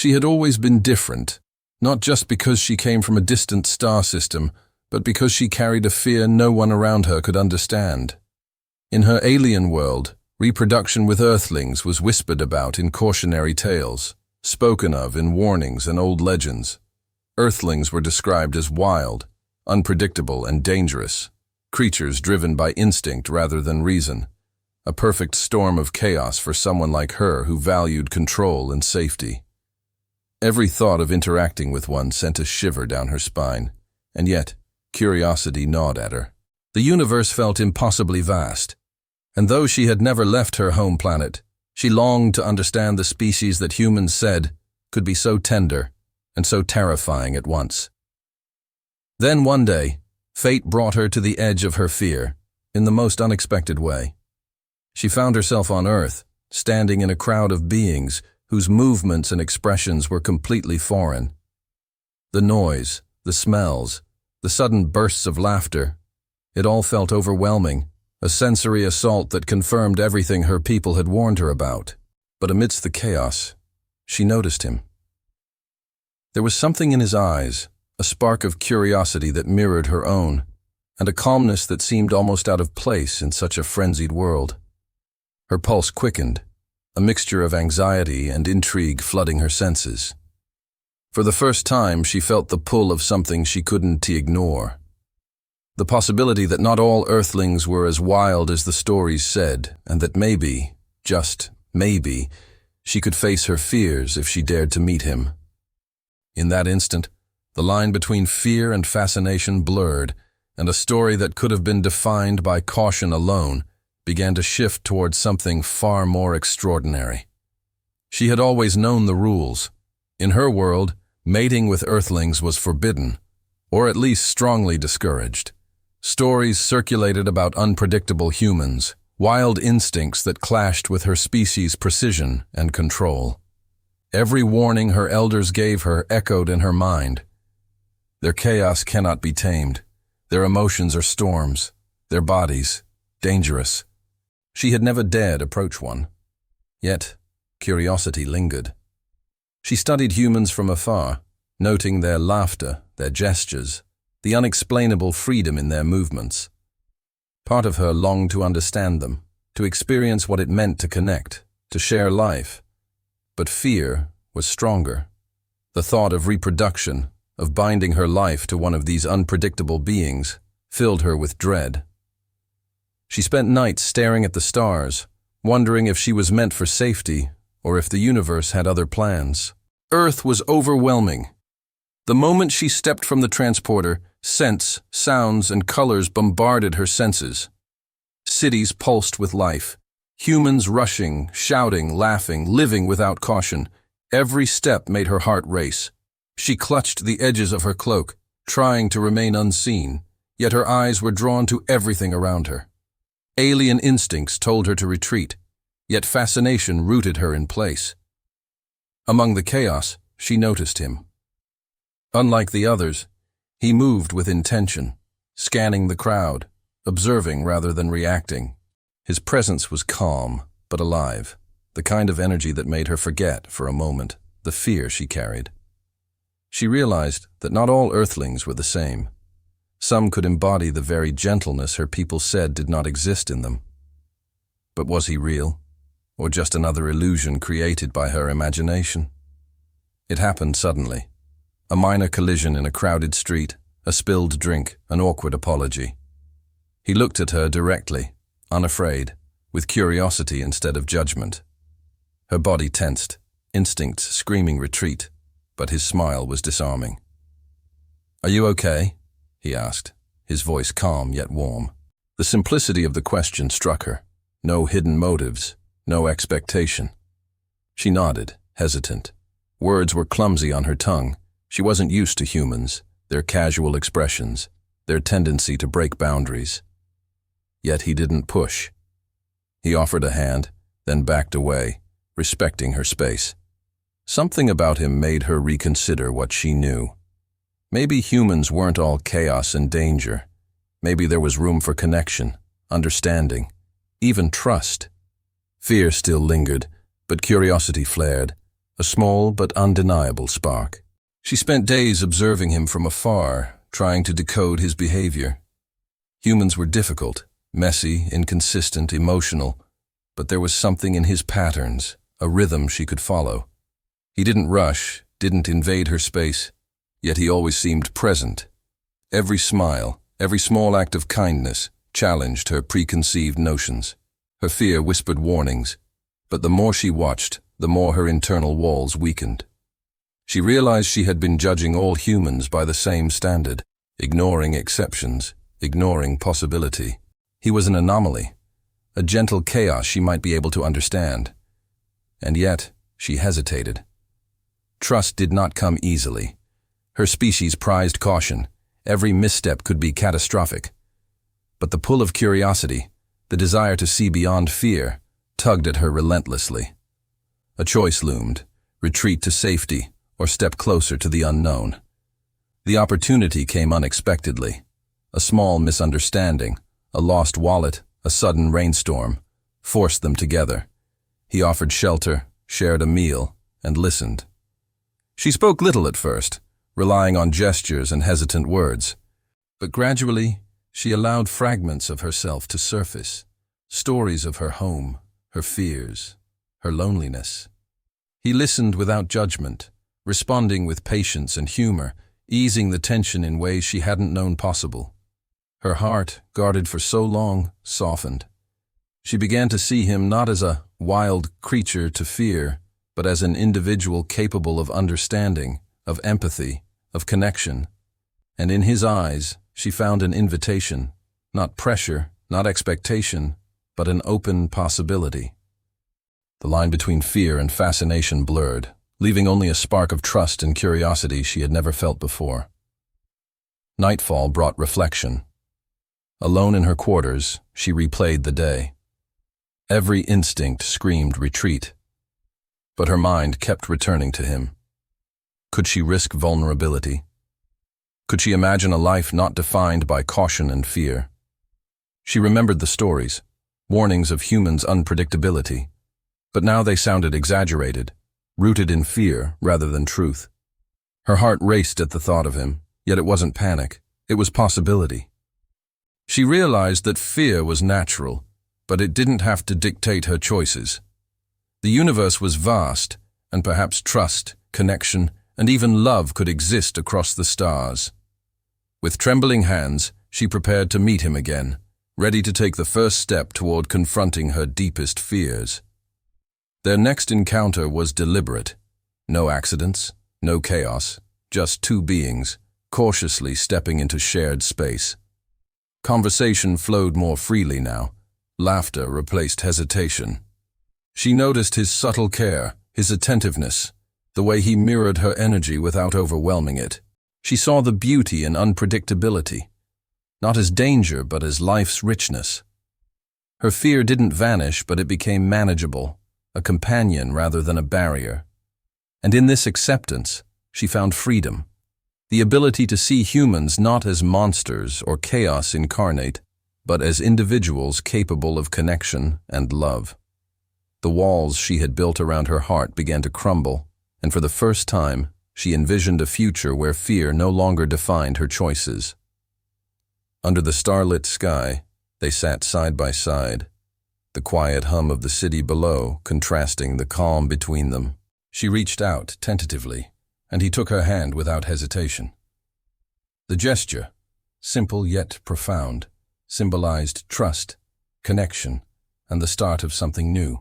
She had always been different, not just because she came from a distant star system, but because she carried a fear no one around her could understand. In her alien world, reproduction with Earthlings was whispered about in cautionary tales, spoken of in warnings and old legends. Earthlings were described as wild, unpredictable, and dangerous, creatures driven by instinct rather than reason, a perfect storm of chaos for someone like her who valued control and safety. Every thought of interacting with one sent a shiver down her spine, and yet curiosity gnawed at her. The universe felt impossibly vast, and though she had never left her home planet, she longed to understand the species that humans said could be so tender and so terrifying at once. Then one day, fate brought her to the edge of her fear in the most unexpected way. She found herself on Earth, standing in a crowd of beings whose movements and expressions were completely foreign. The noise, the smells, the sudden bursts of laughter, it all felt overwhelming, a sensory assault that confirmed everything her people had warned her about. But amidst the chaos, she noticed him. There was something in his eyes, a spark of curiosity that mirrored her own, and a calmness that seemed almost out of place in such a frenzied world. Her pulse quickened, a mixture of anxiety and intrigue flooding her senses. For the first time, she felt the pull of something she couldn't ignore. The possibility that not all Earthlings were as wild as the stories said, and that maybe, just maybe, she could face her fears if she dared to meet him. In that instant, the line between fear and fascination blurred, and a story that could have been defined by caution alone began to shift towards something far more extraordinary. She had always known the rules. In her world, mating with Earthlings was forbidden, or at least strongly discouraged. Stories circulated about unpredictable humans, wild instincts that clashed with her species' precision and control. Every warning her elders gave her echoed in her mind. Their chaos cannot be tamed. Their emotions are storms. Their bodies, dangerous. She had never dared approach one. Yet, curiosity lingered. She studied humans from afar, noting their laughter, their gestures, the unexplainable freedom in their movements. Part of her longed to understand them, to experience what it meant to connect, to share life. But fear was stronger. The thought of reproduction, of binding her life to one of these unpredictable beings, filled her with dread. She spent nights staring at the stars, wondering if she was meant for safety or if the universe had other plans. Earth was overwhelming. The moment she stepped from the transporter, scents, sounds, and colors bombarded her senses. Cities pulsed with life. Humans rushing, shouting, laughing, living without caution. Every step made her heart race. She clutched the edges of her cloak, trying to remain unseen, yet her eyes were drawn to everything around her. Alien instincts told her to retreat, yet fascination rooted her in place. Among the chaos, she noticed him. Unlike the others, he moved with intention, scanning the crowd, observing rather than reacting. His presence was calm, but alive, the kind of energy that made her forget, for a moment, the fear she carried. She realized that not all Earthlings were the same. Some could embody the very gentleness her people said did not exist in them. But was he real, or just another illusion created by her imagination? It happened suddenly. A minor collision in a crowded street, a spilled drink, an awkward apology. He looked at her directly, unafraid, with curiosity instead of judgment. Her body tensed, instincts screaming retreat, but his smile was disarming. "Are you okay?" he asked, his voice calm yet warm. The simplicity of the question struck her. No hidden motives, no expectation. She nodded, hesitant. Words were clumsy on her tongue. She wasn't used to humans, their casual expressions, their tendency to break boundaries. Yet he didn't push. He offered a hand, then backed away, respecting her space. Something about him made her reconsider what she knew. Maybe humans weren't all chaos and danger. Maybe there was room for connection, understanding, even trust. Fear still lingered, but curiosity flared, a small but undeniable spark. She spent days observing him from afar, trying to decode his behavior. Humans were difficult, messy, inconsistent, emotional, but there was something in his patterns, a rhythm she could follow. He didn't rush, didn't invade her space, yet he always seemed present. Every smile, every small act of kindness challenged her preconceived notions. Her fear whispered warnings, but the more she watched, the more her internal walls weakened. She realized she had been judging all humans by the same standard, ignoring exceptions, ignoring possibility. He was an anomaly, a gentle chaos she might be able to understand. And yet, she hesitated. Trust did not come easily. Her species prized caution. Every misstep could be catastrophic. But the pull of curiosity, the desire to see beyond fear, tugged at her relentlessly. A choice loomed: retreat to safety or step closer to the unknown. The opportunity came unexpectedly. A small misunderstanding, a lost wallet, a sudden rainstorm, forced them together. He offered shelter, shared a meal, and listened. She spoke little at first, relying on gestures and hesitant words. But gradually, she allowed fragments of herself to surface, stories of her home, her fears, her loneliness. He listened without judgment, responding with patience and humor, easing the tension in ways she hadn't known possible. Her heart, guarded for so long, softened. She began to see him not as a wild creature to fear, but as an individual capable of understanding, of empathy, of connection. And in his eyes, she found an invitation, not pressure, not expectation, but an open possibility. The line between fear and fascination blurred, leaving only a spark of trust and curiosity she had never felt before. Nightfall brought reflection. Alone in her quarters, she replayed the day. Every instinct screamed retreat, but her mind kept returning to him. Could she risk vulnerability? Could she imagine a life not defined by caution and fear? She remembered the stories, warnings of humans' unpredictability, but now they sounded exaggerated, rooted in fear rather than truth. Her heart raced at the thought of him, yet it wasn't panic, it was possibility. She realized that fear was natural, but it didn't have to dictate her choices. The universe was vast, and perhaps trust, connection, and even love could exist across the stars. With trembling hands, she prepared to meet him again, ready to take the first step toward confronting her deepest fears. Their next encounter was deliberate. No accidents, no chaos, just two beings, cautiously stepping into shared space. Conversation flowed more freely now. Laughter replaced hesitation. She noticed his subtle care, his attentiveness, the way he mirrored her energy without overwhelming it. She saw the beauty in unpredictability, not as danger but as life's richness. Her fear didn't vanish, but it became manageable, a companion rather than a barrier. And in this acceptance, she found freedom, the ability to see humans not as monsters or chaos incarnate, but as individuals capable of connection and love. The walls she had built around her heart began to crumble, and for the first time, she envisioned a future where fear no longer defined her choices. Under the starlit sky, they sat side by side, the quiet hum of the city below contrasting the calm between them. She reached out tentatively, and he took her hand without hesitation. The gesture, simple yet profound, symbolized trust, connection, and the start of something new.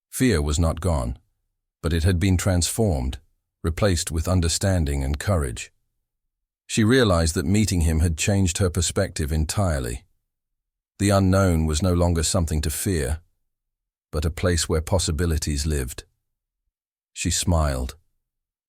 Fear was not gone, but it had been transformed, replaced with understanding and courage. She realized that meeting him had changed her perspective entirely. The unknown was no longer something to fear, but a place where possibilities lived. She smiled,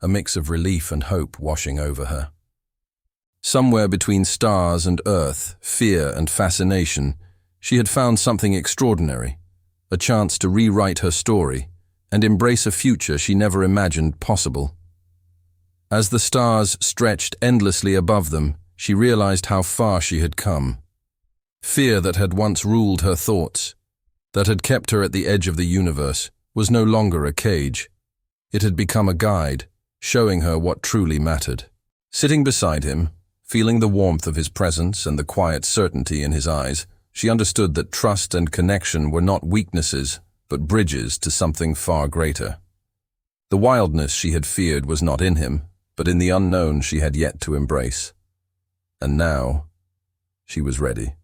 a mix of relief and hope washing over her. Somewhere between stars and earth, fear and fascination, she had found something extraordinary, a chance to rewrite her story and embrace a future she never imagined possible. As the stars stretched endlessly above them, she realized how far she had come. Fear that had once ruled her thoughts, that had kept her at the edge of the universe, was no longer a cage. It had become a guide, showing her what truly mattered. Sitting beside him, feeling the warmth of his presence and the quiet certainty in his eyes, she understood that trust and connection were not weaknesses, but bridges to something far greater. The wildness she had feared was not in him, but in the unknown she had yet to embrace. And now, she was ready.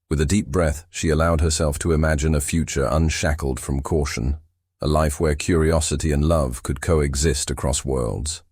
With a deep breath, she allowed herself to imagine a future unshackled from caution, a life where curiosity and love could coexist across worlds.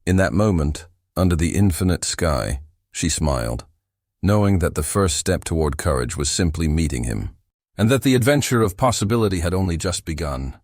In that moment, under the infinite sky, she smiled, knowing that the first step toward courage was simply meeting him, and that the adventure of possibility had only just begun.